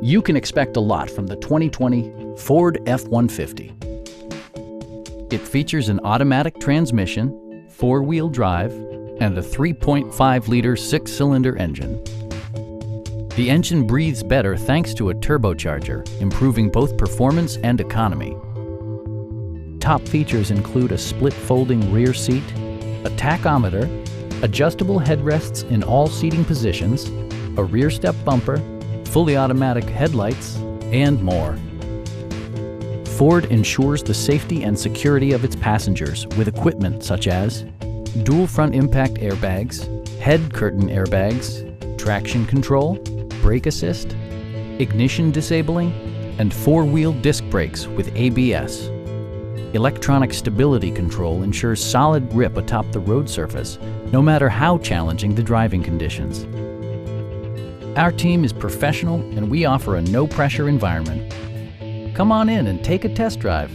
You can expect a lot from the 2020 Ford F-150. It features an automatic transmission, four-wheel drive, and a 3.5-liter six-cylinder engine. The engine breathes better thanks to a turbocharger, improving both performance and economy. Top features include a split folding rear seat, a tachometer, adjustable headrests in all seating positions, a rear step bumper, fully automatic headlights, and more. Ford ensures the safety and security of its passengers with equipment such as dual front impact airbags, head curtain airbags, traction control, brake assist, ignition disabling, and four-wheel disc brakes with ABS. Electronic stability control ensures solid grip atop the road surface, no matter how challenging the driving conditions. Our team is professional and we offer a no-pressure environment. Come on in and take a test drive.